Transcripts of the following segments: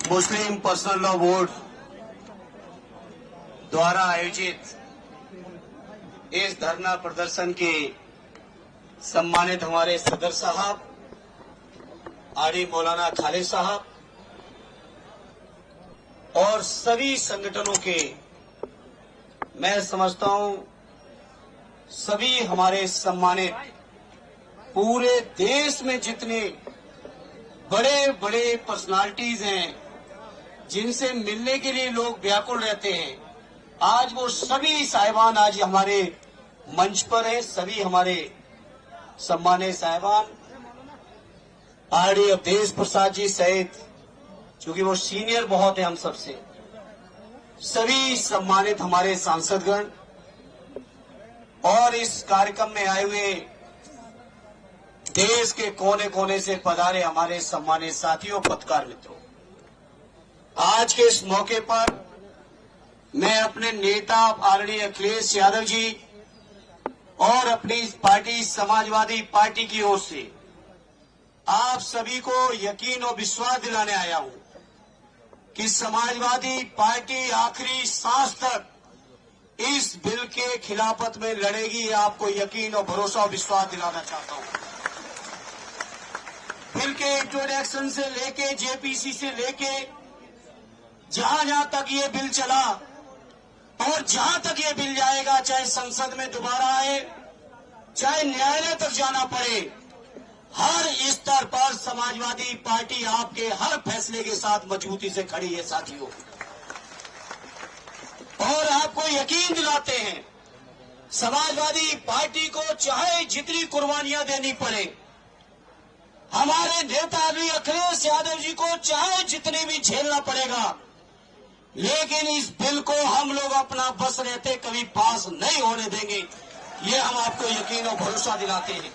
मुस्लिम personal law board द्वारा आयोजित इस धरना प्रदर्शन के सम्मानित हमारे सदर साहब आड़ी मौलाना खालिद साहब और सभी संगठनों के, मैं समझता हूं सभी हमारे सम्मानित पूरे देश में जितने बड़े बड़े पर्सनालिटीज हैं जिनसे मिलने के लिए लोग व्याकुल रहते हैं, आज वो सभी साहिबान आज हमारे मंच पर हैं। सभी हमारे सम्मानित साहिबान आरडी अवधेश प्रसाद जी सहित, क्योंकि वो सीनियर बहुत है हम सबसे, सभी सम्मानित हमारे सांसदगण और इस कार्यक्रम में आए हुए देश के कोने कोने से पधारे हमारे सम्मानित साथियों, पत्रकार मित्रों, आज के इस मौके पर मैं अपने नेता आदरणीय अखिलेश यादव जी और अपनी पार्टी समाजवादी पार्टी की ओर से आप सभी को यकीन और विश्वास दिलाने आया हूं कि समाजवादी पार्टी आखिरी सांस तक इस बिल के खिलाफत में लड़ेगी। आपको यकीन और भरोसा और विश्वास दिलाना चाहता हूं। बिल के इंट्रोडक्शन से लेके जेपीसी से लेके जहां जहां तक ये बिल चला और जहां तक ये बिल जाएगा, चाहे संसद में दोबारा आए, चाहे न्यायालय तक जाना पड़े, हर स्तर पर समाजवादी पार्टी आपके हर फैसले के साथ मजबूती से खड़ी है साथियों। और आपको यकीन दिलाते हैं, समाजवादी पार्टी को चाहे जितनी कुर्बानियां देनी पड़े, हमारे नेता अखिलेश यादव जी को चाहे जितनी भी झेलना पड़ेगा, लेकिन इस बिल को हम लोग अपना बस रहते कभी पास नहीं होने देंगे। ये हम आपको यकीन और भरोसा दिलाते हैं।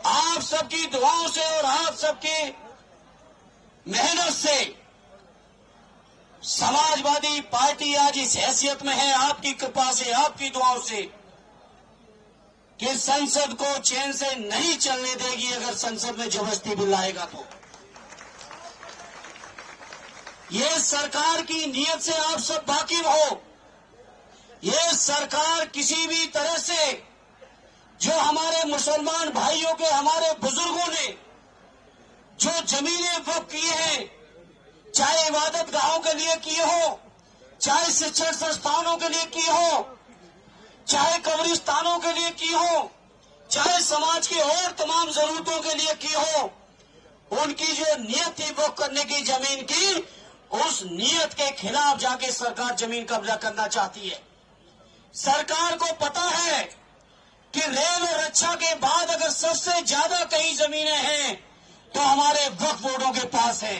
आप सबकी दुआओं से और आप सबके मेहनत से समाजवादी पार्टी आज इस हैसियत में है, आपकी कृपा से, आपकी दुआओं से, कि संसद को चैन से नहीं चलने देगी। अगर संसद में जबरदस्ती बिल आएगा तो ये सरकार की नीयत से आप सब वाकिफ हो। ये सरकार किसी भी तरह से जो हमारे मुसलमान भाइयों के, हमारे बुजुर्गों ने जो जमीनें वक्फ किए हैं, चाहे इबादत गाहों के लिए किए हो, चाहे शिक्षण संस्थानों के लिए किए हो, चाहे कब्रिस्तानों के लिए की हो, चाहे समाज की और तमाम जरूरतों के लिए की हो, उनकी जो नीयत थी वक्फ करने की जमीन की, उस नीयत के खिलाफ जाके सरकार जमीन कब्जा करना चाहती है। सरकार को पता है कि रेल और रक्षा के बाद अगर सबसे ज्यादा कहीं जमीनें हैं तो हमारे वक्फ बोर्डों के पास है।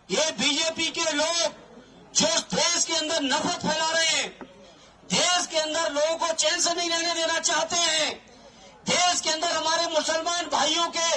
ये बीजेपी के लोग जो देश के अंदर नफरत फैला रहे हैं, देश के अंदर लोगों को चैन से नहीं रहने देना चाहते हैं, देश के अंदर हमारे मुसलमान भाइयों के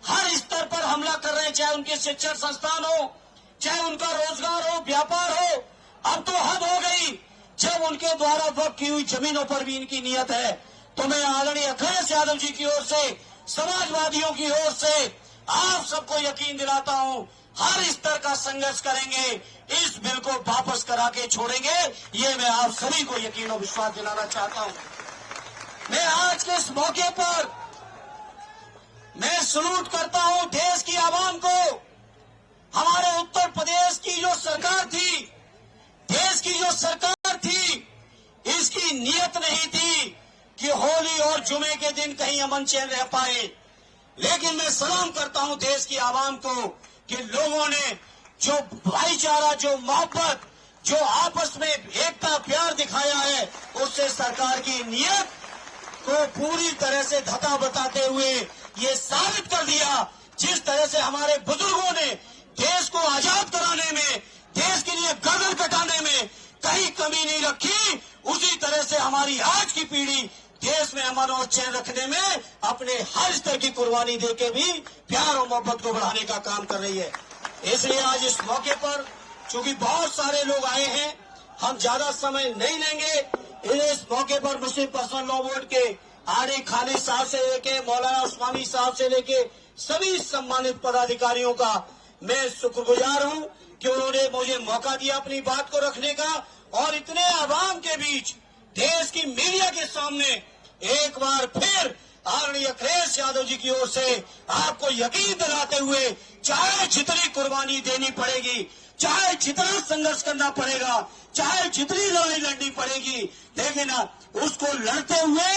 हर स्तर पर हमला कर रहे हैं, चाहे उनके शिक्षण संस्थान हो, चाहे उनका रोजगार हो, व्यापार हो। अब तो हद हो गई जब उनके द्वारा वक्फ की हुई जमीनों पर भी इनकी नीयत है। तो मैं आदरणीय अखिलेश यादव जी की ओर से, समाजवादियों की ओर से आप सबको यकीन दिलाता हूं, हर स्तर का संघर्ष करेंगे, इस बिल को वापस करा के छोड़ेंगे। ये मैं आप सभी को यकीन और विश्वास दिलाना चाहता हूं। मैं आज के इस मौके पर मैं सलूट करता हूं देश की आवाम को। हमारे उत्तर प्रदेश की जो सरकार थी, देश की जो सरकार थी, इसकी नीयत नहीं थी कि होली और जुमे के दिन कहीं अमन चैन रह पाए। लेकिन मैं सलाम करता हूं देश की आवाम को कि लोगों ने जो भाईचारा, जो मोहब्बत, जो आपस में एकता प्यार दिखाया है, उससे सरकार की नीयत को पूरी तरह से धता बताते हुए ये साबित कर दिया। जिस तरह से हमारे बुजुर्गों ने देश को आजाद कराने में, देश के लिए गर्दन कटाने में कहीं कमी नहीं रखी, उसी तरह से हमारी आज की पीढ़ी देश में अमन और चैन रखने में अपने हर स्तर की कुर्बानी देके भी प्यार और मोहब्बत को बढ़ाने का काम कर रही है। इसलिए आज इस मौके पर चूंकि बहुत सारे लोग आए हैं, हम ज्यादा समय नहीं लेंगे। इस मौके पर मुस्लिम पर्सनल लॉ बोर्ड के आरिफ खालिद साहब से लेके मौलाना उस्मानी साहब से लेके सभी सम्मानित पदाधिकारियों का मैं शुक्रगुजार हूं कि उन्होंने मुझे मौका दिया अपनी बात को रखने का, और इतने आवाम के बीच देश की मीडिया के सामने एक बार फिर आदरणीय अखिलेश यादव जी की ओर से आपको यकीन दिलाते हुए, चाहे जितनी कुर्बानी देनी पड़ेगी, चाहे जितना संघर्ष करना पड़ेगा, चाहे जितनी लड़ाई लड़नी पड़ेगी, लेकिन उसको लड़ते हुए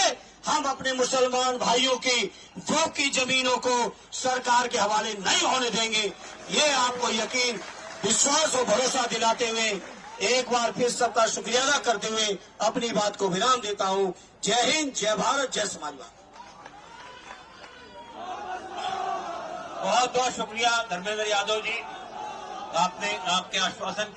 हम अपने मुसलमान भाइयों की वक्फ की जमीनों को सरकार के हवाले नहीं होने देंगे। ये आपको यकीन, विश्वास और भरोसा दिलाते हुए एक बार फिर सबका शुक्रिया अदा करते हुए अपनी बात को विराम देता हूं। जय हिंद, जय भारत, जय समाजवाद। बहुत बहुत शुक्रिया धर्मेंद्र यादव जी, आपने आपके आश्वासन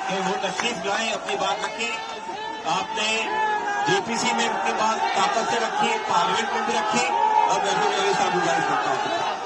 कि वो तशरीफ लाए, अपनी बात रखी। आपने जेपीसी में अपनी बात ताकत से रखी, पार्लियामेंट में भी रखी, और मैं भी साथ गुजारिश करता हूँ।